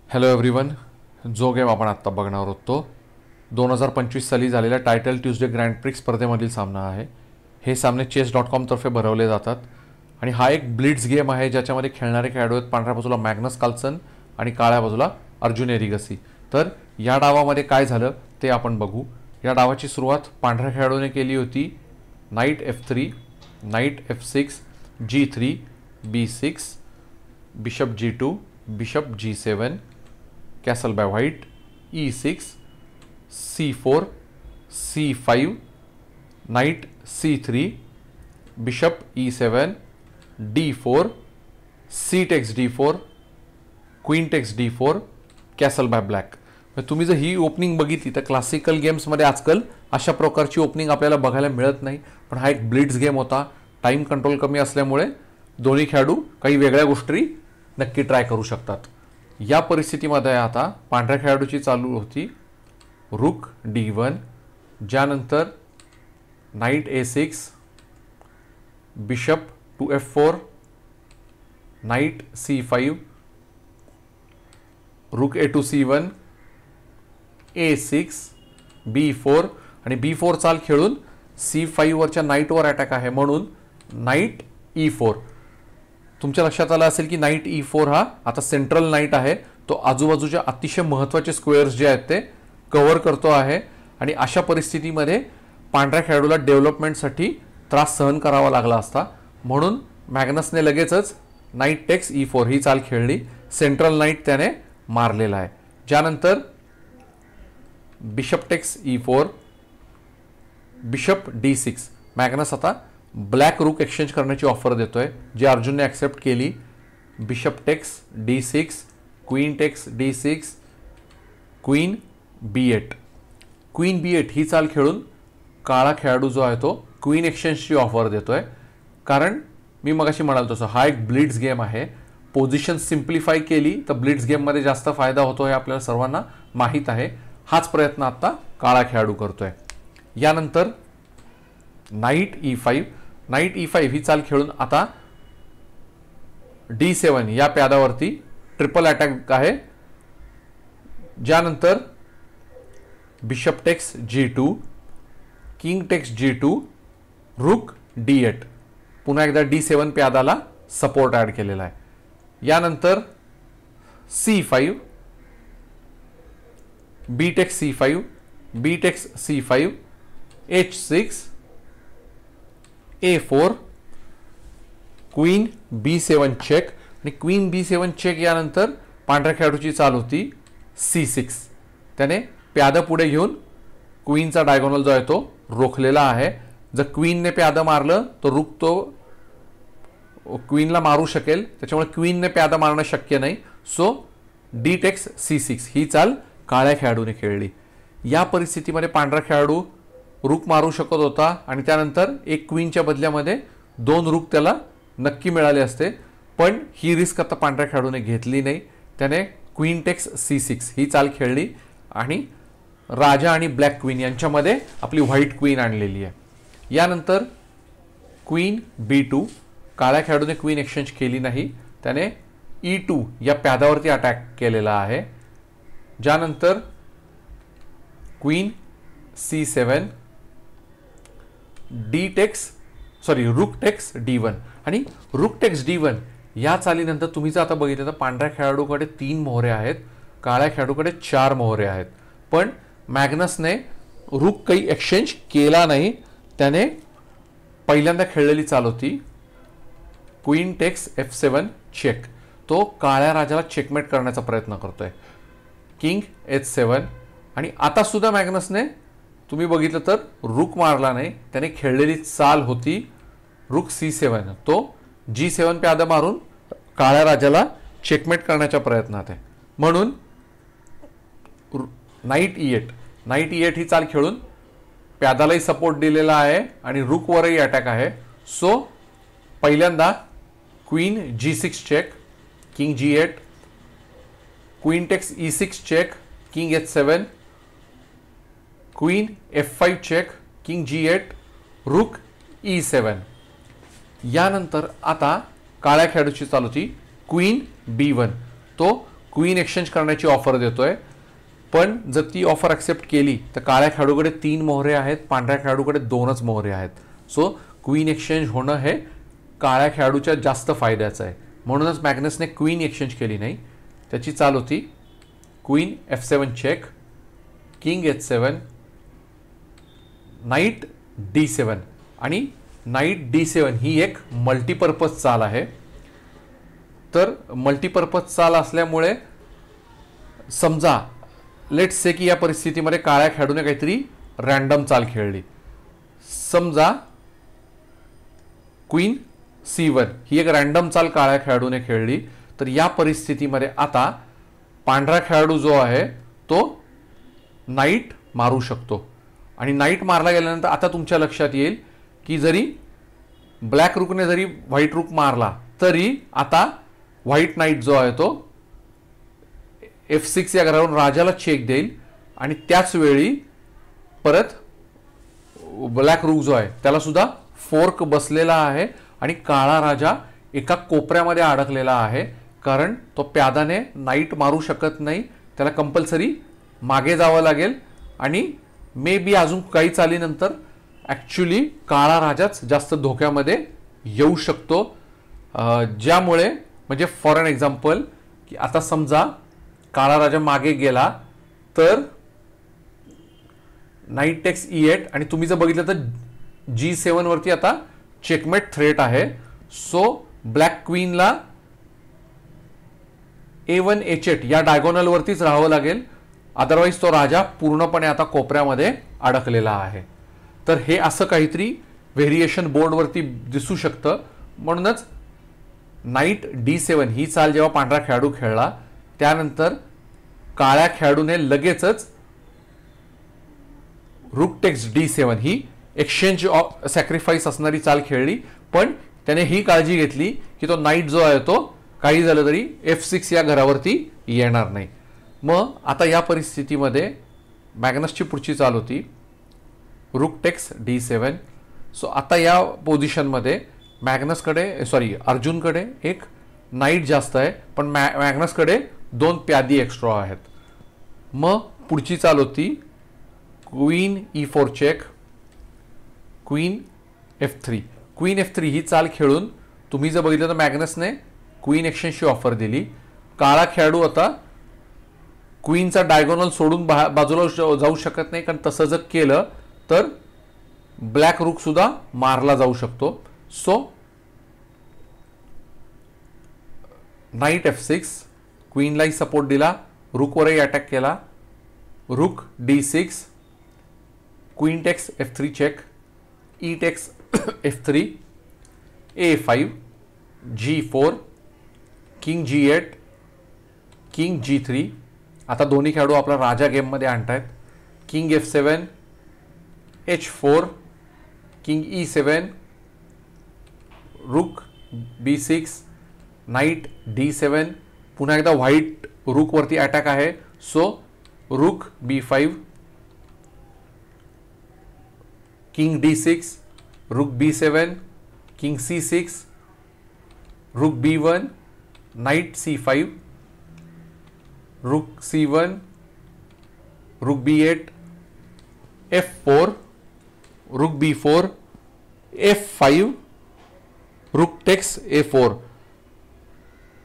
Hello everyone. जो game आपण आत्ता बघणार आहोत तो 2025 साली झालेल्या टायटल ट्यूजडे ग्रँड प्रिक्स स्पर्धेमधील सामना आहे. हे सामने chess.com तर्फे भरवले जातात आणि हा एक ब्लिट्झ गेम आहे ज्याच्यामध्ये खेळणारे खेळाडू आहेत पांढऱ्या बाजूला मॅग्नस कार्लसन आणि काळ्या बाजूला अर्जुन एरिगसी. तर या डावामध्ये काय झालं ते आपण बघू. या डावाची सुरुवात पांढऱ्या खेळाडूने केली होती night F3, night F6, G3, B6, bishop G2, bishop G7, castle by white, E6, C4, C5, knight C3, bishop E7, D4, C takes D4, queen takes D4, castle by black. तुम्ही जर ही ओपनिंग बघितली तर classical गेम्समध्ये आजकाल अशा प्रकारची opening आपल्याला बघायला मिळत नाही, पण हा एक ब्लिट्झ गेम होता. टाइम कंट्रोल कमी असल्यामुळे दोन्ही खेळाडू काही वेगळ्या गोष्टी नक्की ट्राय करू शकतात. या परिस्थितीमध्ये आता पांढऱ्या खेळाडूची चालू होती रुक D1, ज्यानंतर night A6, bishop to F4, night C5, रुक A2 C1, A6, B4 आणि B4 चाल खेळून C5 वरच्या नाईटवर अटॅक आहे म्हणून नाईट E4. तुमच्या लक्षात आलं असेल की नाईट E4 हा आता सेंट्रल नाईट आहे. तो आजूबाजूच्या अतिशय महत्त्वाचे स्क्वेअर्स जे आहेत ते कव्हर करतो आहे आणि अशा परिस्थितीमध्ये पांढऱ्या खेळाडूला डेव्हलपमेंटसाठी त्रास सहन करावा लागला असता, म्हणून मॅग्नसने लगेचच नाईट टेक्स E4 ही चाल खेळली. सेंट्रल नाईट त्याने मारलेला आहे. ज्यानंतर bishop takes E4, bishop D6. Magnus आता ब्लॅक रूक एक्सचेंज करण्याची ऑफर देतोय जी अर्जुनने ॲक्सेप्ट केली. Bishop takes D6, queen takes D6, queen B8. Queen B8 ही चाल खेळून काळा खेळाडू जो आहे तो क्वीन एक्सचेंजची ऑफर देतोय. कारण मी मगाशी म्हणालो तसं हा एक ब्लिट्झ गेम आहे. पोझिशन सिम्प्लिफाय केली तर ब्लिट्झ गेममध्ये जास्त फायदा होतो हे आपल्याला सर्वांना माहीत आहे. हाच प्रयत्न आता काळा खेळाडू करतोय. यानंतर नाईट E5. नाईट E5 ही चाल खेळून आता D7 या प्यादावरती ट्रिपल अटॅक आहे. ज्यानंतर bishop text G2, king text G2, रुक D8. पुन्हा एकदा D7 प्यादाला सपोर्ट ॲड केलेला आहे. यानंतर C5, B takes C5, B takes C5, H6, A4, queen B7 check आणि क्वीन B7 चेक. यानंतर पांढऱ्या खेळाडूची चाल होती C6. त्याने प्यादा पुढे घेऊन क्वीनचा डायगोनल जो आहे तो रोखलेला आहे. जर क्वीनने प्यादा मारलं तर रुक तो क्वीनला मारू शकेल, त्याच्यामुळे क्वीनने प्यादा मारणं शक्य नाही. सो D टेक्स C6 ही चाल काळ्या खेळाडूने खेळली. या परिस्थितीमध्ये पांढरा खेळाडू रुक मारू शकत होता आणि त्यानंतर एक क्वीनच्या बदल्यामध्ये 2 रुक त्याला नक्की मिळाले असते, पण ही रिस्क आता पांढऱ्या खेळाडूने घेतली नाही. त्याने क्वीन टेक्स C6 ही चाल खेळली आणि राजा आणि ब्लॅक क्वीन यांच्यामध्ये आपली व्हाईट क्वीन आणलेली आहे. यानंतर क्वीन B2. काळ्या खेळाडूने क्वीन एक्सचेंज केली नाही, त्याने E2 या प्यादावरती अटॅक केलेला आहे. ज्यानंतर queen C7, rook takes D1 आणि रुक टेक्स D1 या चालीनंतर तुम्ही जर आता बघितलं तर पांढऱ्या खेळाडूकडे 3 मोहरे आहेत, काळ्या खेळाडूकडे 4 मोहरे आहेत. पण मॅग्नसने रुक काही एक्सचेंज केला नाही. त्याने पहिल्यांदा खेळलेली चाल होती क्वीन टेक्स F7 चेक. तो काळ्या राजाला चेकमेट करण्याचा प्रयत्न करतोय. किंग H7 आणि आता सुद्धा मॅग्नसने तुम्ही बघितलं तर रुक मारला नाही. त्याने खेळलेली चाल होती रुक C7. तो G7 प्यादा मारून काळ्या राजाला चेकमेट करण्याच्या प्रयत्नात आहे. म्हणून नाईट E8. नाईट E8 ही चाल खेळून प्यादालाही सपोर्ट दिलेला आहे आणि रुकवरही अटॅक आहे. सो पहिल्यांदा queen G6 check, king G8, queen takes E6 check, king H7, queen F5 check, king G8, rook E7. यानंतर आता काळ्या खेळाडूची चाल होती क्वीन B1. तो क्वीन एक्सचेंज करण्याची ऑफर देतोय, पण जर ती ऑफर ॲक्सेप्ट केली तर काळ्या खेळाडूकडे 3 मोहरे आहेत, पांढऱ्या खेळाडूकडे 2च मोहरे आहेत. सो क्वीन एक्सचेंज होणं हे काळ्या खेळाडूच्या जास्त फायद्याचं आहे. म्हणूनच मॅग्नसने क्वीन एक्सचेंज केली नाही. त्याची चाल होती queen F7 check, king H7, night D7 आणि नाईट D7 ही एक मल्टीपर्पज चाल आहे. तर मल्टीपर्पज चाल असल्यामुळे समजा लेट्स से की या परिस्थितीमध्ये काळ्या खेळाडूने काहीतरी रॅन्डम चाल खेळली. समजा क्वीन C1 ही एक रॅन्डम चाल काळ्या खेळाडूने खेळली, तर या परिस्थितीमध्ये आता पांढरा खेळाडू जो आहे तो नाईट मारू शकतो. आणि नाईट मारला गेल्यानंतर आता तुमच्या लक्षात येईल की जरी ब्लॅक रूकने जरी व्हाईट रूक मारला तरी आता व्हाईट नाईट जो आहे तो F6 या घरावरून राजाला चेक देईल आणि त्याच वेळी परत ब्लॅक रूक जो आहे त्याला सुद्धा फोर्क बसलेला आहे आणि काळा राजा एका कोपऱ्यामध्ये अडकलेला आहे, कारण तो प्यादाने नाईट मारू शकत नाही. त्याला कंपल्सरी मागे जावं लागेल आणि मे बी अजून काही चालीनंतर ॲक्च्युली काळा राजाच जास्त धोक्यामध्ये येऊ शकतो. ज्यामुळे म्हणजे फॉर एन एक्झाम्पल की आता समजा काळा राजा मागे गेला तर नाईट टेक्स E8 आणि तुम्ही जर बघितलं तर G7 वरती आता चेकमेट थ्रेट आहे. सो ब्लॅक क्वीनला A1 H8 या डायगोनल वरतीच राहावं लागेल, अदरवाईज तो राजा पूर्णपणे आता कोपऱ्यामध्ये अडकलेला आहे. तर हे असं काहीतरी व्हेरिएशन बोर्डवरती दिसू शकतं. म्हणूनच नाईट D7 ही चाल जेव्हा पांढरा खेळाडू खेळला त्यानंतर काळ्या खेळाडूने लगेचच रूक टेक्स D7 ही एक्सचेंज ऑफ सॅक्रिफाईस असणारी चाल खेळली, पण त्याने ही काळजी घेतली की तो नाईट जो आहे तो काही झालं तरी F6 या घरावरती येणार नाही. मग आता या परिस्थितीमध्ये मॅग्नसची पुढची चाल होती रूक टेक्स D7. सो आता या पोझिशनमध्ये अर्जुनकडे एक नाईट जास्त आहे, पण मॅग्नसकडे 2 प्यादी एक्स्ट्रा आहेत. मग पुढची चाल होती queen E4 check, queen F3. Queen F3 ही चाल खेळून तुम्ही जर बघितलं तर मॅग्नसने क्वीन एक्सचेंजची ऑफर दिली. काळा खेळाडू आता क्वीनचा डायगोनल सोडून बाजूला जाऊ शकत नाही, कारण तसं जर केलं तर ब्लॅक रूक सुद्धा मारला जाऊ शकतो. सो नाईट F6 क्वीनलाही सपोर्ट दिला, रूकवरही अटॅक केला. Rook D6, queen takes F3 check, E takes F3, A5, G4, king G8, king G3. आता दोन्ही खेळाडू आपला राजा गेममध्ये आणतायत. King F7, H4, king E7, रूक B6, नाईट D7. पुन्हा एकदा व्हाईट रूकवरती अटॅक आहे. सो रूक B5, किंग D6, रूक B7, किंग C6, रूक B1, नाईट C5, रूक C1, रूक B8, F4, रूक B4, F5, रूक टेक्स A4,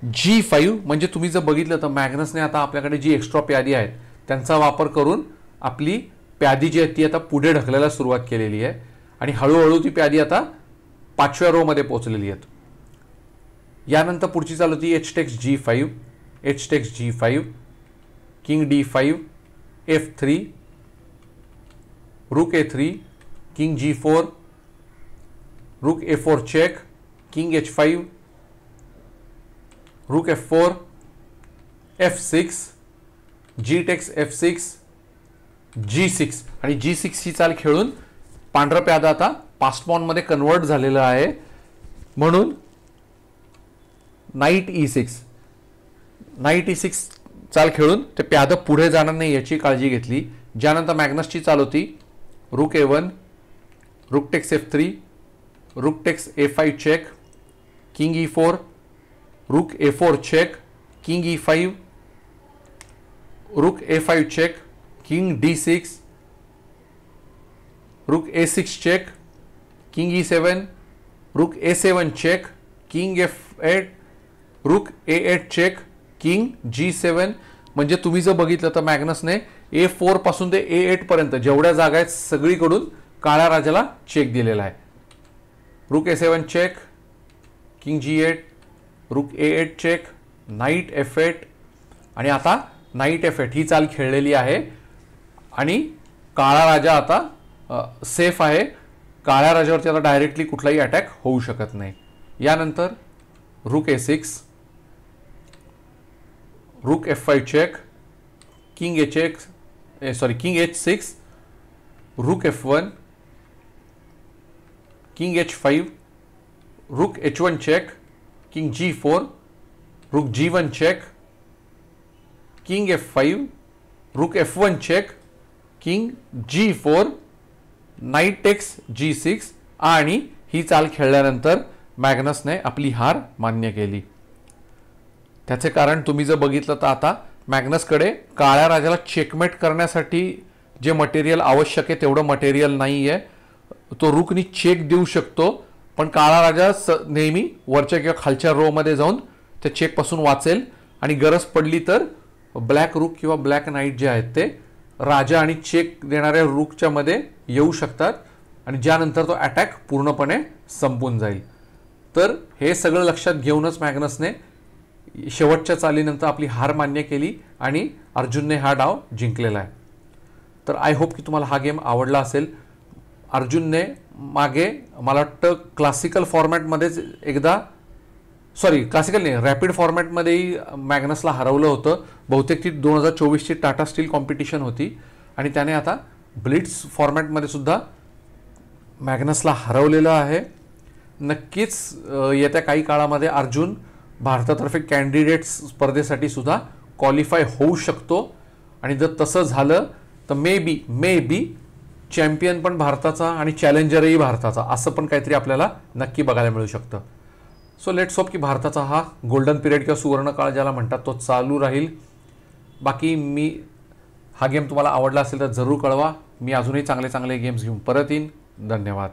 G5. म्हणजे तुम्ही जर बघितलं तर मॅग्नसने आता आपल्याकडे जी एक्स्ट्रा प्यादी आहेत त्यांचा वापर करून आपली प्यादी जी आहे ती आता पुढे ढकलायला सुरुवात केलेली आहे आणि हळूहळू ती प्यादी आता 5व्या रो मध्ये पोहोचलेली आहेत. यानंतर पुढची चाल होती H takes G5, H takes G5, king D5, F3, रूक A3, किंग G4, रूक A4 चेक, किंग H5, रूक F4, F6, G text F6, G6 आणि G6 ही चाल खेळून पांढरा प्यादा आता पास्ट पॉन मध्ये कन्वर्ट झालेला आहे. म्हणून नाईट E6 चाल खेळून ते प्यादा पुढे जाणार नाही याची काळजी घेतली. ज्यानंतर मॅग्नसची चाल होती रूक A1, रूक टेक्स F3, रूक text A5 check, king E4, रूक A4 चेक, किंग E5, रुक A5 चेक, किंग D6, रुक A6 चेक, किंग E7, रुक A7 चेक, किंग F8, रुक A8 चेक, किंग G7. म्हणजे तुम्ही जर बघितलं तर मॅग्नसने A4 पासून ते A8 पर्यंत जेवढ्या जागा आहेत सगळीकडून काळ्या राजाला चेक दिलेला आहे. रुक A7 चेक, किंग G8, रुक A8 चेक, नाईट F8 आणि आता नाईट F8 ही चाल खेळलेली आहे आणि काळा राजा आता सेफ आहे. काळ्या राजावरती आता डायरेक्टली कुठलाही अटॅक होऊ शकत नाही. यानंतर रुक A6, रुक F5 check, king king H6, रुक F1, किंग H5, रुक H1 चेक, किंग G4, रुक G1 चेक, किंग F5, रुक F1 check, king G4, night text G6 आणि ही चाल खेळल्यानंतर मॅग्नसने आपली हार मान्य केली. त्याचे कारण तुम्ही जर बघितलं तर आता मॅग्नसकडे काळ्या राजाला चेकमेट करण्यासाठी जे मटेरियल आवश्यक आहे तेवढं मटेरियल नाही आहे. तो रुकनी चेक देऊ शकतो पण काळा राजा नेहमी वरच्या किंवा खालच्या रो मध्ये जाऊन त्या चेकपासून वाचेल आणि गरज पडली तर ब्लॅक रुक किंवा ब्लॅक नाईट जे आहेत ते राजा आणि चेक देणाऱ्या रुकच्या मध्ये येऊ शकतात आणि ज्यानंतर तो अटॅक पूर्णपणे संपून जाईल. तर हे सगळं लक्षात घेऊनच मॅग्नसने शेवटच्या चालीनंतर आपली हार मान्य केली आणि अर्जुनने हा डाव जिंकलेला आहे. तर आय होप की तुम्हाला हा गेम आवडला असेल. अर्जुनने मागे मला वाटतं क्लासिकल फॉर्मॅटमध्येच एकदा क्लासिकल नाही रॅपिड फॉर्मॅटमध्येही मॅग्नसला हरवलं होतं. बहुतेक ती 2024ची टाटा स्टील कॉम्पिटिशन होती आणि त्याने आता ब्लिट्स फॉर्मॅटमध्ये सुद्धा मॅग्नसला हरवलेलं आहे. नक्कीच येत्या काही काळामध्ये अर्जुन भारतातर्फे कॅन्डिडेट स्पर्धेसाठी सुद्धा क्वालिफाय होऊ शकतो आणि जर तसं झालं तर मे बी चॅम्पियन पण भारताचा आणि चॅलेंजरही भारताचा असं पण काहीतरी आपल्याला नक्की बघायला मिळू शकतं. सो लेट्स होप की भारताचा हा गोल्डन पिरियड किंवा सुवर्णकाळ ज्याला म्हणतात तो चालू राहील. बाकी हा गेम तुम्हाला आवडला असेल तर जरूर कळवा. मी अजूनही चांगले गेम्स घेऊन परत येईन. धन्यवाद.